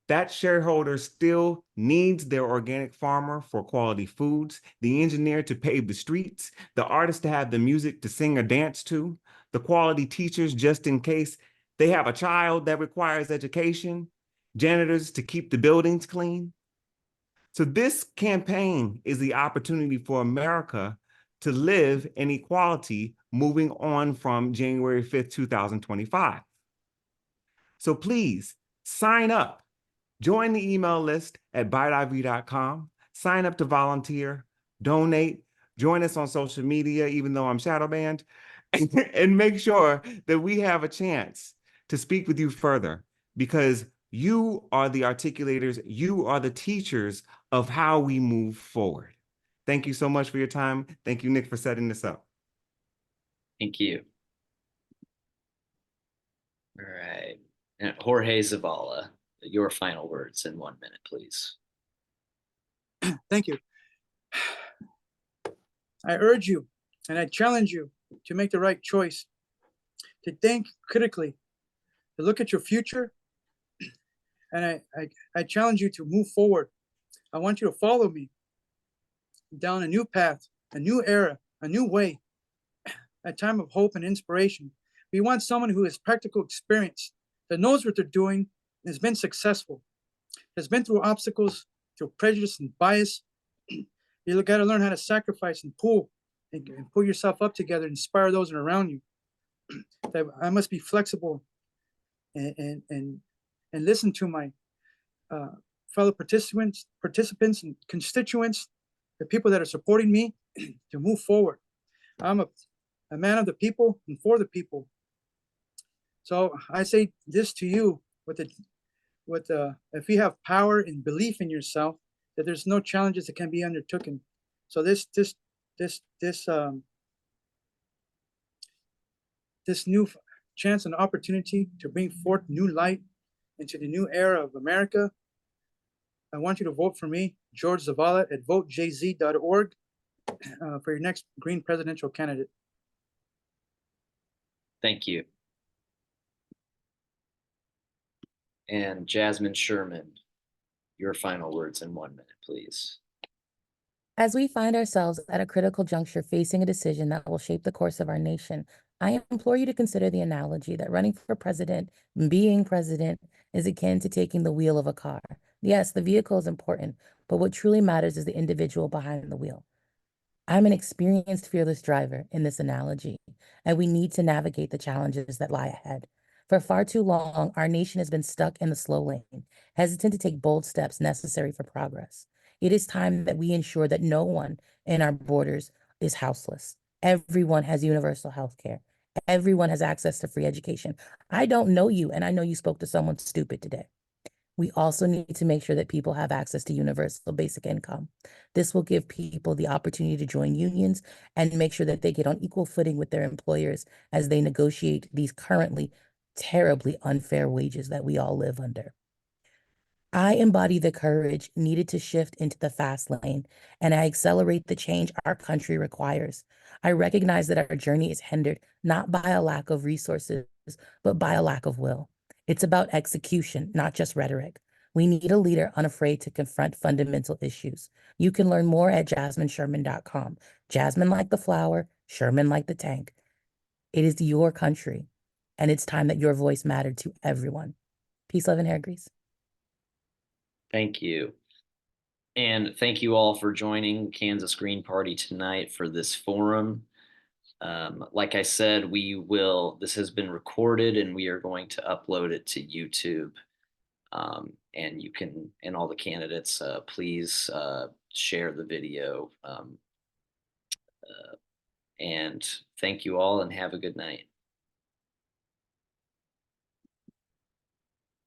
that shareholder still needs their organic farmer for quality foods, the engineer to pave the streets, the artist to have the music to sing or dance to, the quality teachers just in case they have a child that requires education, janitors to keep the buildings clean. So this campaign is the opportunity for America to live in equality moving on from January 5th, 2025. So please sign up. Join the email list at byteiv.com. Sign up to volunteer, donate, join us on social media, even though I'm shadow banned, and make sure that we have a chance to speak with you further, because you are the articulators, you are the teachers of how we move forward. Thank you so much for your time. Thank you, Nick, for setting this up. Thank you. All right. And Jorge Zavala, your final words in 1 minute, please. Thank you. I urge you and I challenge you to make the right choice, to think critically, to look at your future, and I challenge you to move forward. I want you to follow me down a new path, a new era, a new way, a time of hope and inspiration. We want someone who has practical experience, that knows what they're doing, has been successful, has been through obstacles, through prejudice and bias. You got to learn how to sacrifice and pull yourself up together, inspire those around you. That I must be flexible and listen to my fellow participants and constituents, the people that are supporting me to move forward. I'm a man of the people and for the people. So I say this to you if you have power and belief in yourself, that there's no challenges that can be undertaken. So this new chance and opportunity to bring forth new light into the new era of America, I want you to vote for me, Jorge Zavala, at votejz.org for your next Green presidential candidate. Thank you. And Jasmine Sherman, your final words in 1 minute, please. As we find ourselves at a critical juncture facing a decision that will shape the course of our nation, I implore you to consider the analogy that running for president, being president, is akin to taking the wheel of a car. Yes, the vehicle is important, but what truly matters is the individual behind the wheel. I'm an experienced, fearless driver in this analogy, and we need to navigate the challenges that lie ahead. For far too long, our nation has been stuck in the slow lane, hesitant to take bold steps necessary for progress. It is time that we ensure that no one in our borders is houseless. Everyone has universal health care. Everyone has access to free education. I don't know you, and I know you spoke to someone stupid today. We also need to make sure that people have access to universal basic income. This will give people the opportunity to join unions and make sure that they get on equal footing with their employers as they negotiate these currently terribly unfair wages that we all live under. I embody the courage needed to shift into the fast lane, and I accelerate the change our country requires. I recognize that our journey is hindered not by a lack of resources, but by a lack of will. It's about execution, not just rhetoric. We need a leader unafraid to confront fundamental issues. You can learn more at jasminesherman.com. Jasmine like the flower, Sherman like the tank. It is your country, and it's time that your voice mattered to everyone. Peace, love, and hair grease. Thank you. And thank you all for joining Kansas Green Party tonight for this forum. Like I said, this has been recorded and we are going to upload it to YouTube. And you can, and all the candidates, please share the video. And thank you all and have a good night.